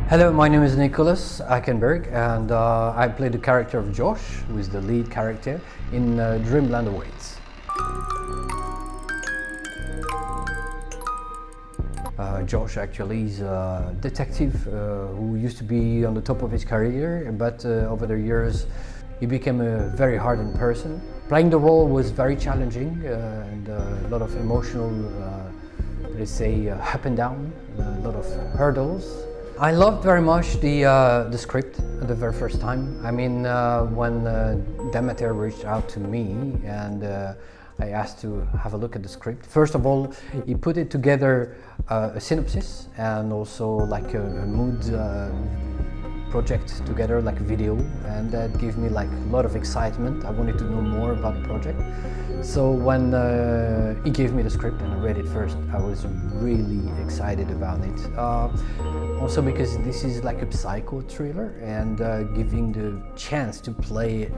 Hello, my name is Nicolas Hackenberg, and I play the character of Josh, who is the lead character in Dreamland Awaits. Josh actually is a detective who used to be on the top of his career, but over the years he became a very hardened person. Playing the role was very challenging and a lot of emotional, let's say, up and down, a lot of hurdles. I loved very much the script the very first time. I mean, when Demeter reached out to me and I asked to have a look at the script. First of all, he put it together a synopsis and also like a mood project together, like a video, and that gave me like a lot of excitement. I wanted to know more about the project. So when he gave me the script and I read it first, I was really excited about it. Also because this is like a psycho thriller, and giving the chance to play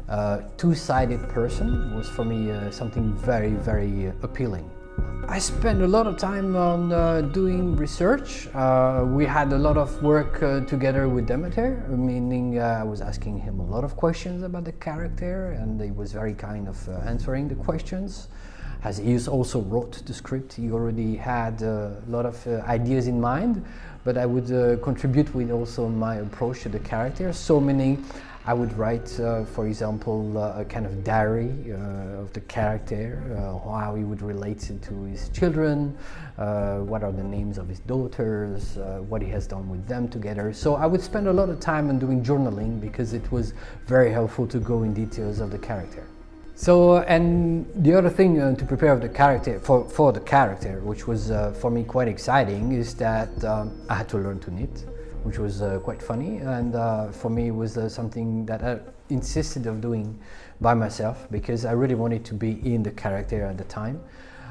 a two-sided person was for me something very, very appealing. I spent a lot of time on doing research. We had a lot of work together with Demeter, meaning I was asking him a lot of questions about the character, and he was very kind of answering the questions. As he also wrote the script, he already had a lot of ideas in mind, but I would contribute with also my approach to the character. So meaning I would write, for example, a kind of diary of the character, how he would relate to his children, what are the names of his daughters, what he has done with them together. So I would spend a lot of time on doing journaling because it was very helpful to go in details of the character. So, and the other thing to prepare the character for the character, which was for me quite exciting, is that I had to learn to knit, which was quite funny, and for me it was something that I insisted of doing by myself because I really wanted to be in the character at the time.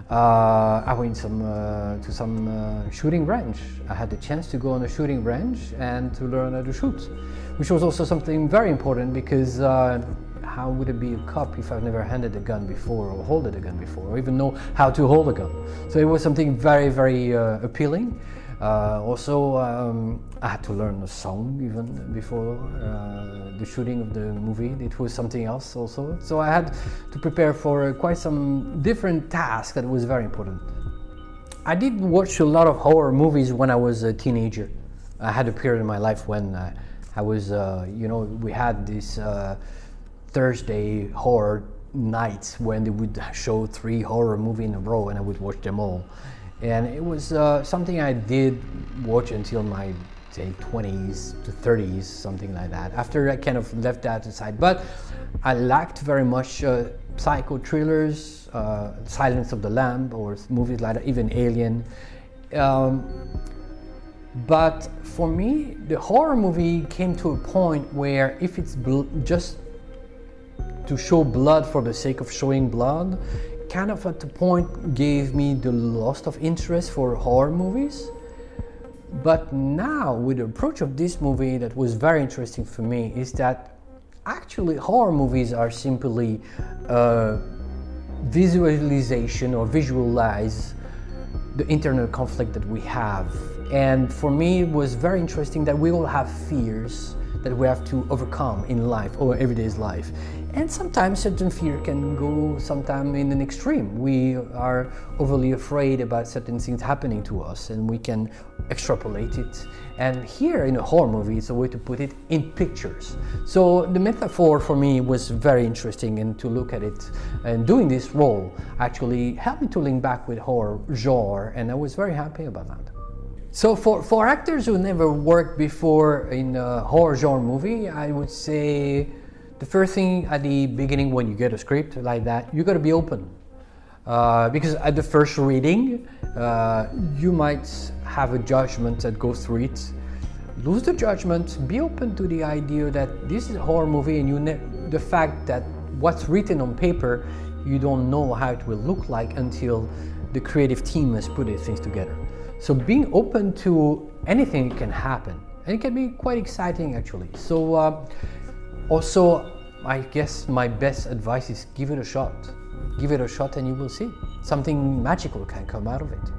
I went to some shooting range. I had the chance to go on a shooting range and to learn how to shoot, which was also something very important because how would it be a cop if I've never handed a gun before or holded a gun before or even know how to hold a gun? So it was something very, very appealing. Also, I had to learn a song even before the shooting of the movie. It was something else also. So I had to prepare for quite some different tasks that was very important. I did watch a lot of horror movies when I was a teenager. I had a period in my life when I was, we had this Thursday horror nights when they would show 3 horror movies in a row and I would watch them all. And it was something I did watch until my, say, 20s to 30s, something like that. After I kind of left that aside. But I liked very much psycho thrillers, Silence of the Lamb, or movies like that, even Alien. But for me, the horror movie came to a point where if it's just to show blood for the sake of showing blood, kind of at the point gave me the loss of interest for horror movies. But now with the approach of this movie that was very interesting for me is that actually horror movies are simply visualization or visualize the internal conflict that we have. And for me it was very interesting that we all have fears that we have to overcome in life or everyday life. And sometimes certain fear can go sometime in an extreme. We are overly afraid about certain things happening to us and we can extrapolate it. And here in a horror movie, it's a way to put it in pictures. So the metaphor for me was very interesting, and to look at it and doing this role actually helped me to link back with horror genre, and I was very happy about that. So for actors who never worked before in a horror genre movie, I would say the first thing at the beginning when you get a script like that, you got to be open. Because at the first reading, you might have a judgment that goes through it. Lose the judgment, be open to the idea that this is a horror movie, and the fact that what's written on paper, you don't know how it will look like until the creative team has put these things together. So being open to anything can happen, and it can be quite exciting actually. So also, I guess my best advice is give it a shot. Give it a shot and you will see. Something magical can come out of it.